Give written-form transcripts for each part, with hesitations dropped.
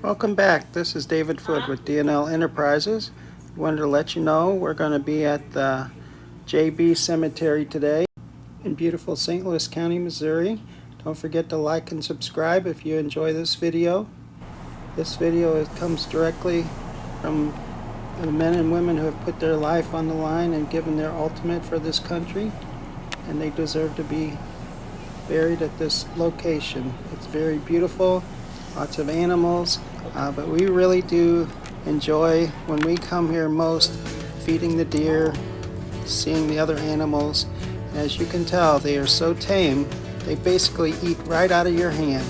Welcome back. This is David Foote with DNL Enterprises. Wanted to let you know we're going to be at the JB Cemetery today in beautiful St. Louis County, Missouri. Don't forget to like and subscribe if you enjoy this video. This video comes directly from the men and women who have put their life on the line and given their ultimate for this country, and they deserve to be buried at this location. It's very beautiful, lots of animals, but we really do enjoy when we come here most feeding the deer, seeing the other animals. And as you can tell, they are so tame, they basically eat right out of your hand.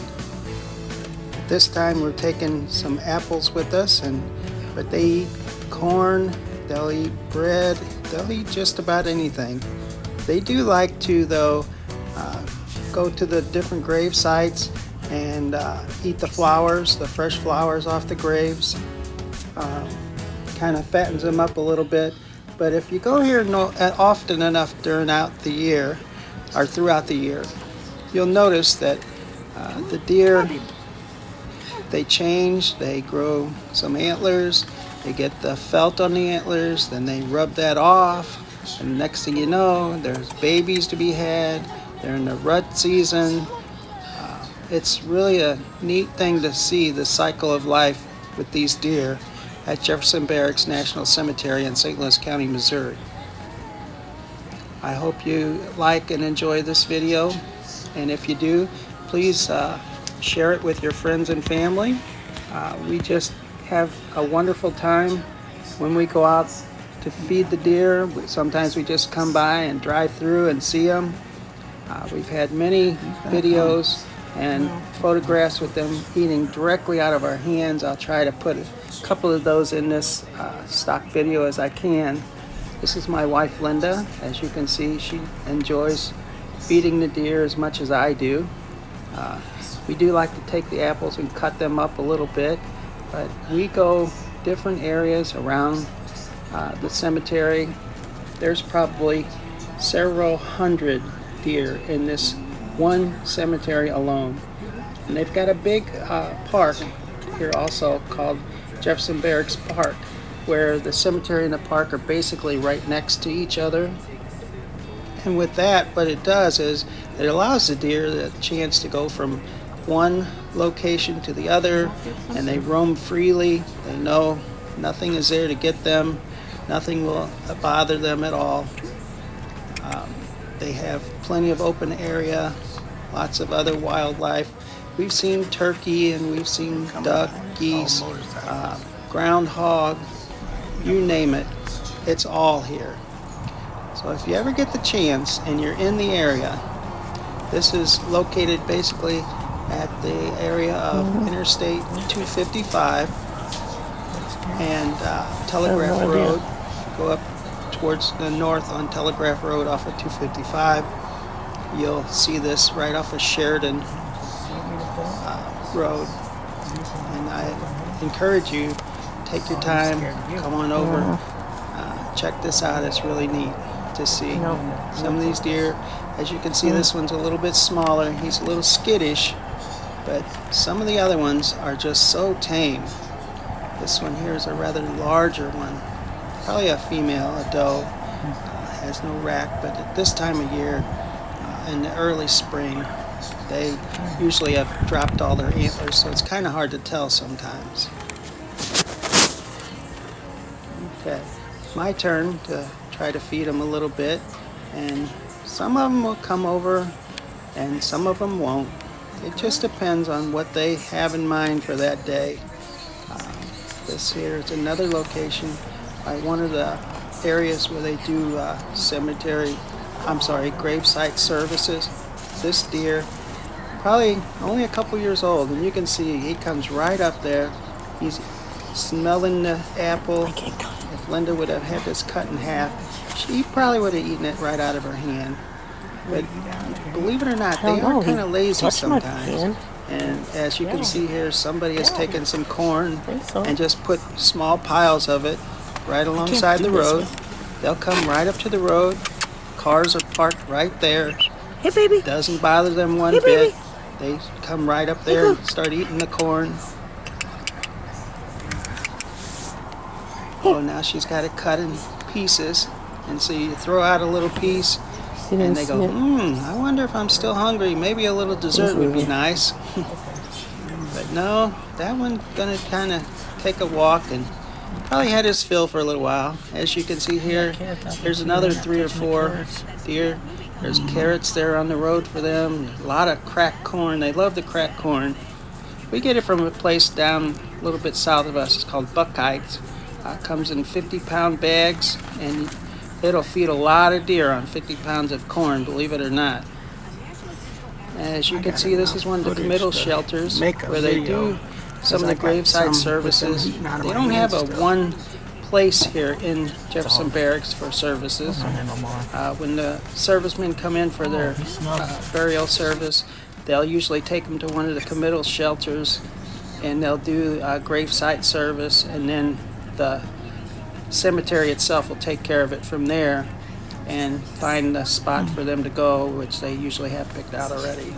This time we're taking some apples with us, but they eat corn, they'll eat bread, they'll eat just about anything. They do like to, though, go to the different grave sites and eat the flowers, the fresh flowers off the graves. Kind of fattens them up a little bit. But if you go here often enough throughout the year, you'll notice that the deer, they change, they grow some antlers, they get the felt on the antlers, then they rub that off, and next thing you know, there's babies to be had. They're in the rut season. It's really a neat thing to see the cycle of life with these deer at Jefferson Barracks National Cemetery in St. Louis County, Missouri. I hope you like and enjoy this video, and if you do, please share it with your friends and family. We just have a wonderful time when we go out to feed the deer. Sometimes we just come by and drive through and see them. We've had many videos and photographs with them eating directly out of our hands. I'll try to put a couple of those in this stock video as I can. This is my wife Linda. As you can see, she enjoys feeding the deer as much as I do. We do like to take the apples and cut them up a little bit, but we go different areas around the cemetery. There's probably several hundred deer in this one cemetery alone, and they've got a big park here also called Jefferson Barracks Park, where the cemetery and the park are basically right next to each other. And with that, what it does is it allows the deer the chance to go from one location to the other, and they roam freely. They know nothing is there to get them, nothing will bother them at all. They have plenty of open area, lots of other wildlife. We've seen turkey and we've seen duck, geese, groundhog, you name it, it's all here. So if you ever get the chance and you're in the area, this is located basically at the area of Interstate 255 and Telegraph Road. Go up towards the north on Telegraph Road off of 255. You'll see this right off of Sheridan Road. And I encourage you, take your time, come on over, check this out. It's really neat to see some of these deer. As you can see, this one's a little bit smaller. He's a little skittish, but some of the other ones are just so tame. This one here is a rather larger one, probably a female, a doe, has no rack, but at this time of year, in the early spring, they usually have dropped all their antlers, so it's kind of hard to tell sometimes. Okay, my turn to try to feed them a little bit, and some of them will come over and some of them won't. It just depends on what they have in mind for that day. This here is another location by one of the areas where they do gravesite services. This deer, probably only a couple years old, and you can see he comes right up there. He's smelling the apple. If Linda would have had this cut in half, she probably would have eaten it right out of her hand. But believe it or not, they are kind of lazy sometimes. And as you can see here, somebody has taken some corn and just put small piles of it right alongside the road. They'll come right up to the road. Cars are parked right there. Hey, baby. Doesn't bother them one bit. They come right up there and start eating the corn. Oh, now she's got it cut in pieces. And so you throw out a little piece, and they go, I wonder if I'm still hungry. Maybe a little dessert would be nice. But no, that one's going to kind of take a walk and probably had his fill for a little while. As you can see here, there's another 3 or 4 deer. There's carrots there on the road for them. A lot of cracked corn. They love the cracked corn. We get it from a place down a little bit south of us. It's called Buckeyes. Comes in 50-pound bags, and it'll feed a lot of deer on 50 pounds of corn, believe it or not. As you can see, this is one of the committal shelters where they do some of the graveside services. They don't have a one place here in Jefferson Barracks for services. When the servicemen come in for their burial service, they'll usually take them to one of the committal shelters, and they'll do a gravesite service, and then the cemetery itself will take care of it from there and find a spot for them to go, which they usually have picked out already.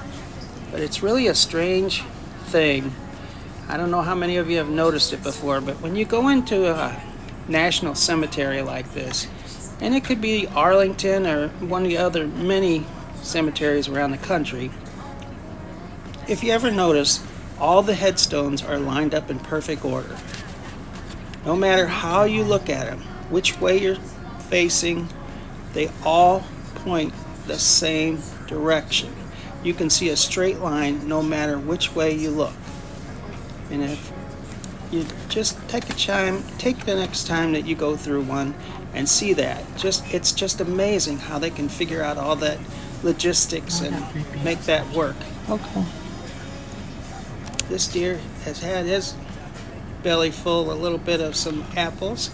But it's really a strange thing. I don't know how many of you have noticed it before, but when you go into a national cemetery like this, and it could be Arlington or one of the other many cemeteries around the country, if you ever notice, all the headstones are lined up in perfect order. No matter how you look at them, which way you're facing, they all point the same direction. You can see a straight line no matter which way you look. And if you just take the next time that you go through one and see that, it's just amazing how they can figure out all that logistics and make that work. Okay. This deer has had his belly full a little bit of some apples.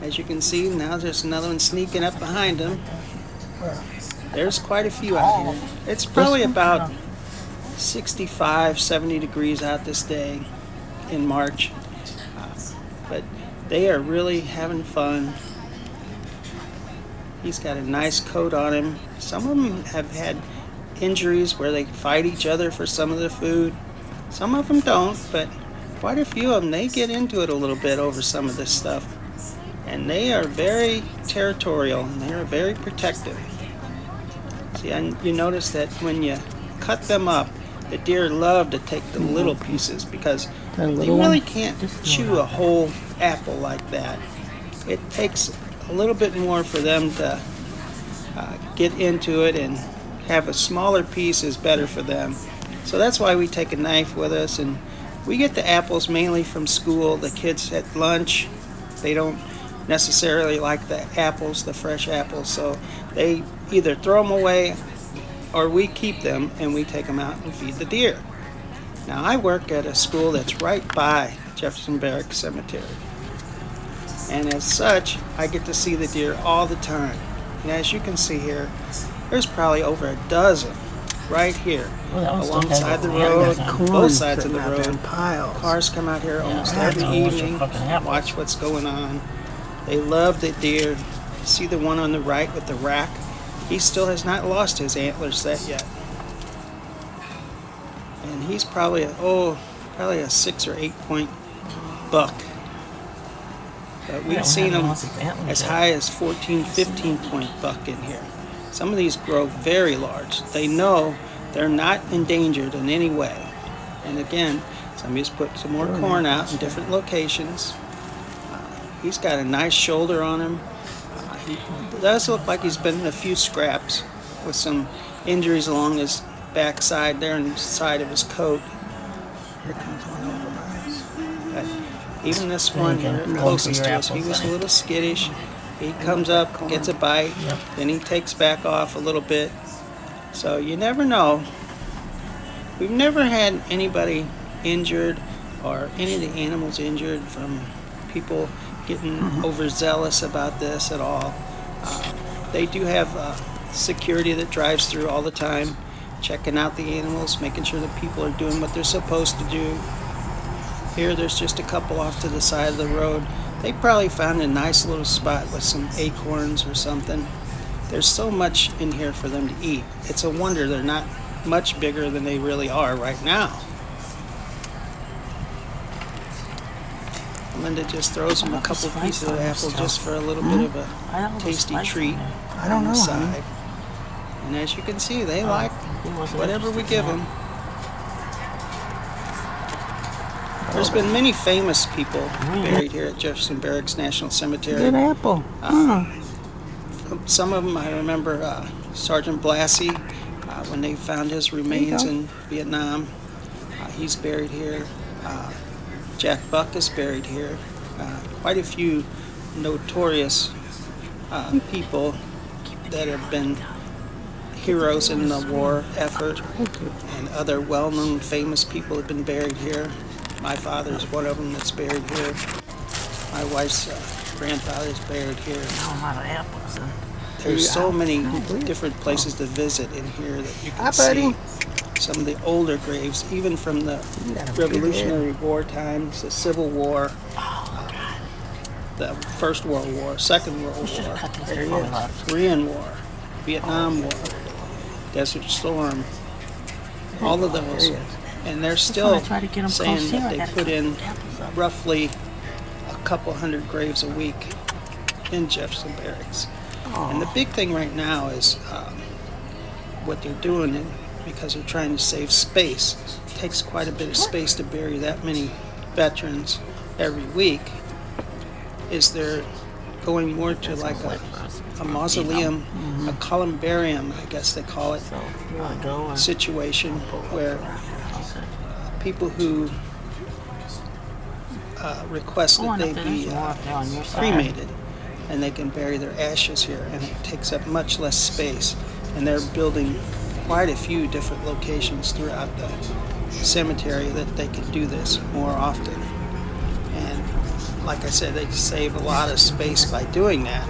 As you can see, now there's another one sneaking up behind him. There's quite a few out here. It's probably about 65, 70 degrees out this day in March. But they are really having fun. He's got a nice coat on him. Some of them have had injuries where they fight each other for some of the food. Some of them don't, but quite a few of them, they get into it a little bit over some of this stuff. And they are very territorial, and they are very protective. See, you notice that when you cut them up, the deer love to take the little pieces because they really can't chew a whole apple like that. It takes a little bit more for them to get into it, and have a smaller piece is better for them. So that's why we take a knife with us, and we get the apples mainly from school. The kids at lunch, they don't necessarily like the apples, the fresh apples, so they either throw them away or we keep them and we take them out and feed the deer. Now, I work at a school that's right by Jefferson Barracks Cemetery, and as such, I get to see the deer all the time. And as you can see here, there's probably over a dozen right here alongside the road, both sides of the road. Cars come out here almost every evening, watch what's going on. They love the deer. See the one on the right with the rack? He still has not lost his antler set yet. And he's probably a 6 or 8 point buck. But we've seen them as high as 14, 15 point buck in here. Some of these grow very large. They know they're not endangered in any way. And again, somebody's put some more corn out in different locations. He's got a nice shoulder on him. He does look like he's been in a few scraps with some injuries along his backside there and the side of his coat. Here comes one over by us. But even this one here, closest to us, he was a little skittish. He comes up, gets a bite, then he takes back off a little bit. So you never know. We've never had anybody injured or any of the animals injured from people getting overzealous about this at all. They do have security that drives through all the time, checking out the animals, making sure that people are doing what they're supposed to do. Here, there's just a couple off to the side of the road. They probably found a nice little spot with some acorns or something. There's so much in here for them to eat. It's a wonder they're not much bigger than they really are right now. Linda just throws them a couple pieces of apple just for a little bit of a tasty treat on the side. And as you can see, they like whatever we give them. There's been many famous people buried here at Jefferson Barracks National Cemetery. Good apple. Some of them I remember Sergeant Blassie, when they found his remains in Vietnam. He's buried here. Jack Buck is buried here. Quite a few notorious people that have been heroes in the war effort, and other well-known famous people have been buried here. My father's one of them that's buried here. My wife's grandfather is buried here. There's so many different places to visit in here that you can see some of the older graves, even from the Revolutionary War times, the Civil War, the First World War, Second World War, Korean War, Vietnam War, Desert Storm, all of those. And they're still saying that they put in roughly a couple hundred graves a week in Jefferson Barracks. And the big thing right now is what they're doing, because they're trying to save space. It takes quite a bit of space to bury that many veterans every week. Is they're going more to like a mausoleum, a columbarium, I guess they call it, situation where people who request that they be cremated, and they can bury their ashes here, and it takes up much less space. And they're building quite a few different locations throughout the cemetery that they can do this more often. And like I said, they save a lot of space by doing that.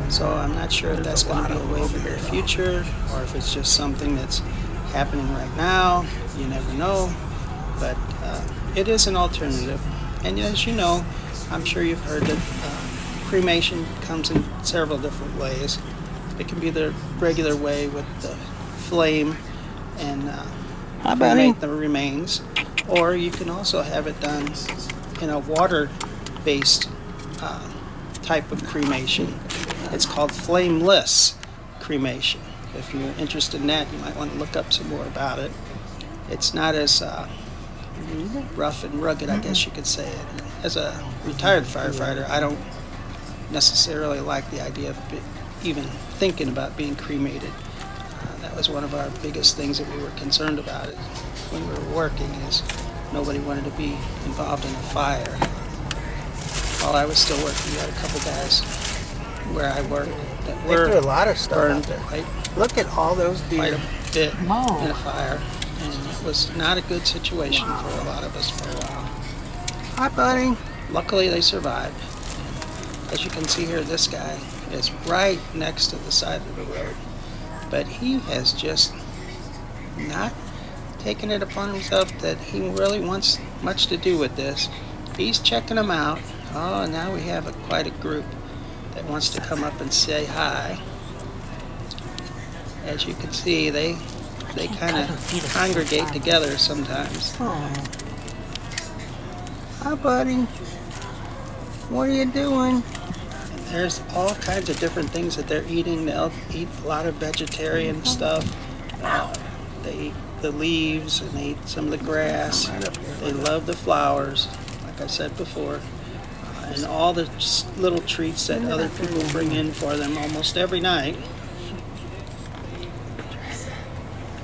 So I'm not sure if that's going to be a wave of the future, or if it's just something that's happening right now. You never know. But it is an alternative. And as you know, I'm sure you've heard that cremation comes in several different ways. It can be the regular way with the flame and cremate the remains, or you can also have it done in a water-based type of cremation. It's called flameless cremation. If you're interested in that, you might want to look up some more about it. It's not as rough and rugged, I guess you could say it. As a retired firefighter, I don't necessarily like the idea of even thinking about being cremated. That was one of our biggest things that we were concerned about it when we were working, is nobody wanted to be involved in a fire. While I was still working, we had a couple guys where I worked that were a lot of stuff burned out there. Look at all those deer. Quite a bit in a fire, and it was not a good situation for a lot of us for a while. Hi, buddy. Luckily, they survived. As you can see here, this guy is right next to the side of the road, but he has just not taken it upon himself that he really wants much to do with this. He's checking them out. Oh, now we have quite a group that wants to come up and say hi. As you can see, they kind of congregate together sometimes. Hi, buddy. What are you doing? And there's all kinds of different things that they're eating. They'll eat a lot of vegetarian stuff. They eat the leaves, and they eat some of the grass. They love the flowers, like I said before. And all the little treats that other people bring in for them almost every night.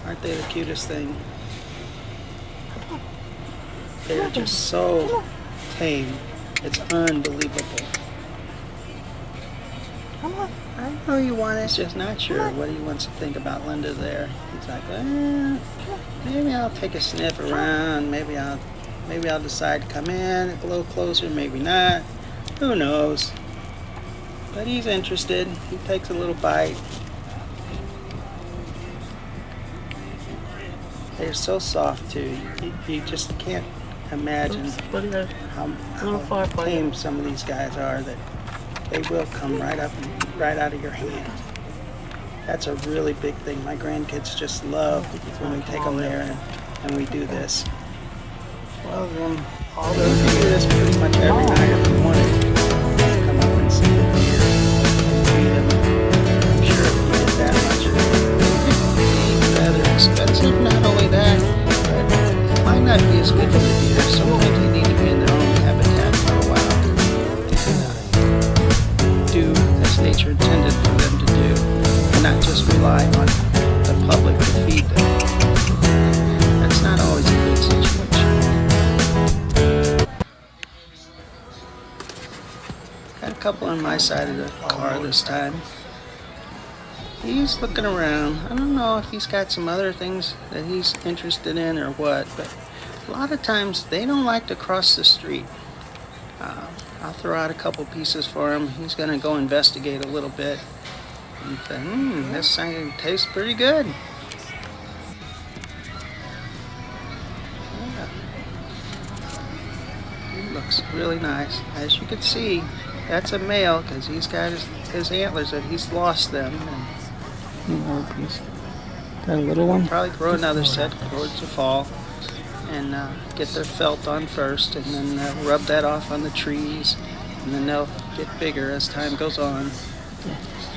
Aren't they the cutest thing? They're just so tame. It's unbelievable. Come on. I know you want it. He's just not sure what he wants to think about Linda there. He's like, maybe I'll take a sniff around. Maybe I'll decide to come in a little closer. Maybe not. Who knows? But he's interested. He takes a little bite. They're so soft too. You just can't imagine how tame some of these guys are, that they will come right up and right out of your hand. That's a really big thing. My grandkids just love when we take them there and we do this. Well then, all You those can do this deer. pretty much every night if you wanted. Come up and see the deer and feed them. I'm sure if you did that much, it would be rather expensive. Not only that, but it might not be as good for the deer. Sometimes they need to be in their own habitat for a while to do as nature intended for them to do, and not just rely on the public to feed them. That's not always a good situation. Got a couple on my side of the car this time. He's looking around. I don't know if he's got some other things that he's interested in or what, but a lot of times they don't like to cross the street. Uh, I'll throw out a couple pieces for him. He's going to go investigate a little bit and say, this thing tastes pretty good. Yeah, he looks really nice. As you can see, that's a male because he's got his antlers and he's lost them. Another piece. That little We'll one. probably grow another set towards the fall and get their felt on first, and then rub that off on the trees, and then they'll get bigger as time goes on.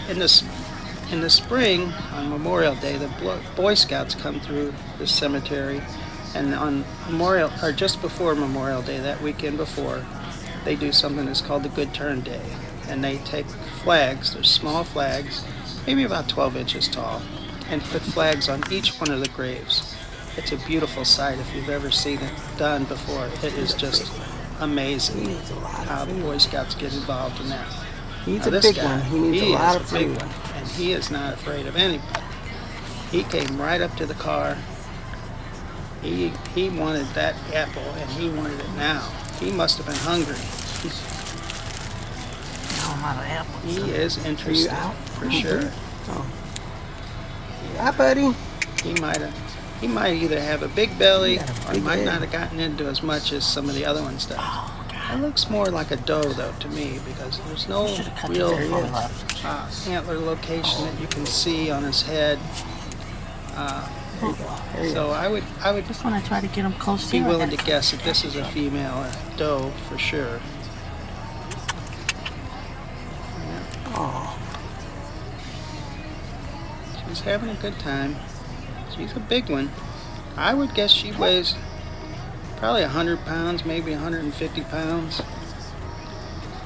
In the spring, on Memorial Day, the Boy Scouts come through the cemetery, and on Memorial, or just before Memorial Day, that weekend before, they do something that's called the Good Turn Day, and they take flags. They're small flags, maybe about 12 inches tall, and put flags on each one of the graves. It's a beautiful sight if you've ever seen it done before. It is just amazing how the Boy Scouts get involved in that. He's Now, a this big guy, one. He needs a lot of big food. one, and he is not afraid of anybody. He came right up to the car. He wanted that apple, and he wanted it now. He must have been hungry. I'm out of apples. He is interested, out? for sure. Oh. Hi, buddy. He might either have a big belly or big might head. not have gotten into as much as some of the other ones does. It looks more like a doe, though, to me, because there's no real antler location that you can see on his head. So I would Just want to try to get him close to be you. willing to guess that this is a female, a doe, for sure. Oh, She's having a good time. She's a big one. I would guess she weighs probably 100 pounds, maybe 150 pounds.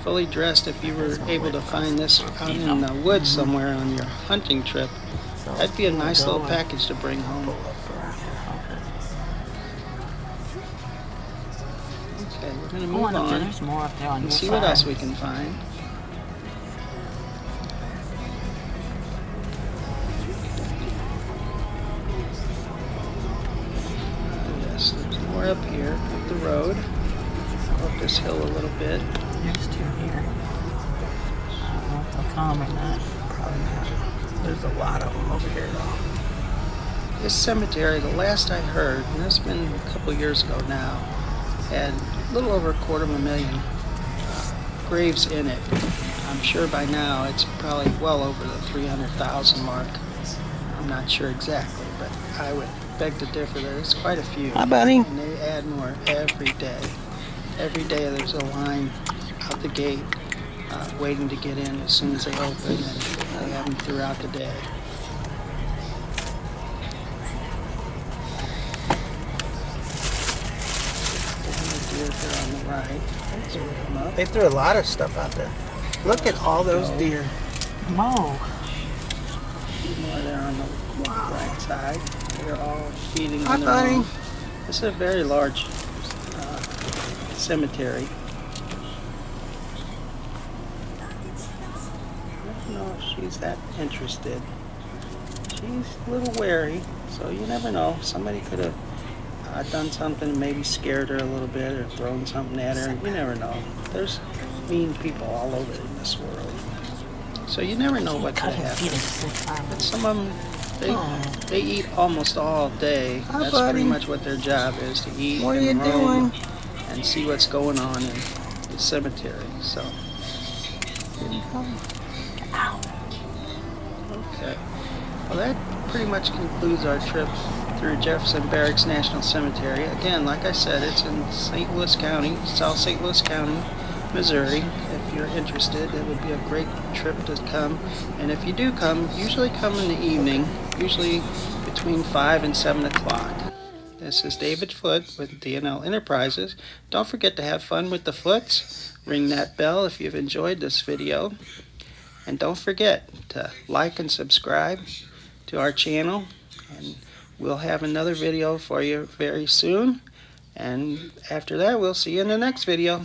Fully dressed, if you were able to find this out in the woods somewhere on your hunting trip, that'd be a nice little package to bring home. Okay, we're going to move on There's more up there on and your see side. what else we can find. Yes, there's more up here, up the road. Go up this hill a little bit. There's two here. I don't know if they'll come or not. probably not. There's a lot of them over here, though. This cemetery, the last I heard, and this has been a couple years ago now, had a little over 250,000 graves in it. I'm sure by now it's probably well over the 300,000 mark. I'm not sure exactly, but I would beg to differ that it's quite a few. Hi, buddy. And they add more every day. Every day there's a line out the gate waiting to get in as soon as they open, and they have them throughout the day. Deer here on the right. So we come up. They threw a lot of stuff out there. Look at all those deer. Whoa. More there on the right side. They're all feeding Hi, on their buddy. own. This is a very large cemetery. I don't know if she's that interested. She's a little wary, so you never know. Somebody could have done something, maybe scared her a little bit or thrown something at her. You never know. There's mean people all over in this world. So you never know what could happen. But some of them, they eat almost all day. Hi, That's buddy. pretty much what their job is, to eat What are you and roam doing? and see what's going on in the cemetery. So, okay. Well, that pretty much concludes our trip through Jefferson Barracks National Cemetery. Again, like I said, it's in St. Louis County, South St. Louis County, Missouri. If you're interested, it would be a great trip to come. And if you do come, usually come in the evening, usually between 5 and 7 o'clock. This is David Foote with D&L Enterprises. Don't forget to have fun with the Foots. Ring that bell if you've enjoyed this video. And don't forget to like and subscribe to our channel. And we'll have another video for you very soon. And after that, we'll see you in the next video.